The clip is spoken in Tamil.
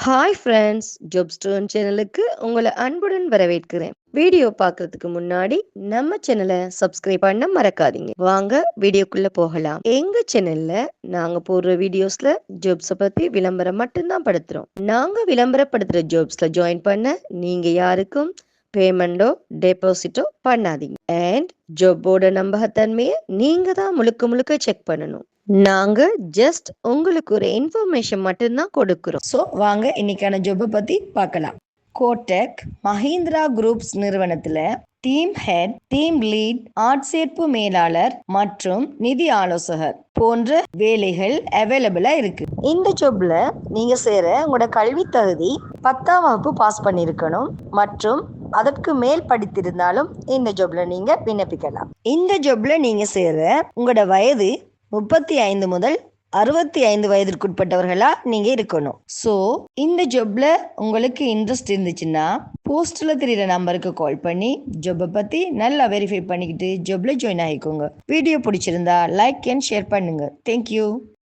ஹாய் ஃப்ரெண்ட்ஸ், ஜாப் ஸ்டோன் சேனலுக்கு உங்களை அன்புடன் வரவேற்கிறேன். வீடியோ பார்க்கறதுக்கு முன்னாடி நம்ம சேனலை சப்ஸ்கிரைப் பண்ண மறக்காதீங்க. வாங்க வீடியோக்குள்ள போகலாம். எங்க சேனல்ல நாங்க போடுற வீடியோஸ்ல ஜாப்ஸை பத்தி விளம்பரம் மட்டும்தான் படுத்துறோம். நாங்க விளம்பரப்படுத்துற ஜாப்ஸ்ல ஜாயின் பண்ண நீங்க யாருக்கும் பேமெண்டோ டெபாசிட்டோ பண்ணாதீங்க. அண்ட் ஜாப்போட நம்பகத்தன்மையை நீங்க தான் முழுக்க முழுக்க செக் பண்ணணும். நாங்க ஜஸ்ட் உங்களுக்கு ஒரு இன்ஃபர்மேஷன் மட்டும்தான் கொடுக்கிறோம். ஸோ வாங்க இன்னைக்கான ஜாப்பை பத்தி பார்க்கலாம். கோடெக் மஹிந்திரா குரூப்ஸ் நிறுவனத்துல டீம் ஹெட், டீம் லீட், ஆட்சேர்ப்பு மேலாளர் மற்றும் நிதி ஆலோசகர் போன்ற வேலைகள் அவைலபிளா இருக்கு. இந்த ஜாப்ல நீங்க சேர உங்களோட கல்வி தகுதி 10ஆம் வகுப்பு பாஸ் பண்ணியிருக்கணும் மற்றும் அதற்கு மேல் படித்திருந்தாலும் இந்த ஜாப்ல நீங்க விண்ணப்பிக்கலாம். இந்த ஜாப்ல நீங்க சேர உங்களோட வயது 35 முதல் 65 வயதிற்குட்பட்டவர்களா நீங்க இருக்கணும். ஸோ இந்த ஜாப்ல உங்களுக்கு இன்ட்ரெஸ்ட் இருந்துச்சுன்னா போஸ்ட்ல தெரியுற நம்பருக்கு கால் பண்ணி ஜாப்பை பத்தி நல்லா வெரிஃபை பண்ணிக்கிட்டு ஜாப்ல ஜாயின் ஆகிக்கோங்க. வீடியோ பிடிச்சிருந்தா லைக் அண்ட் ஷேர் பண்ணுங்க. தேங்க்யூ.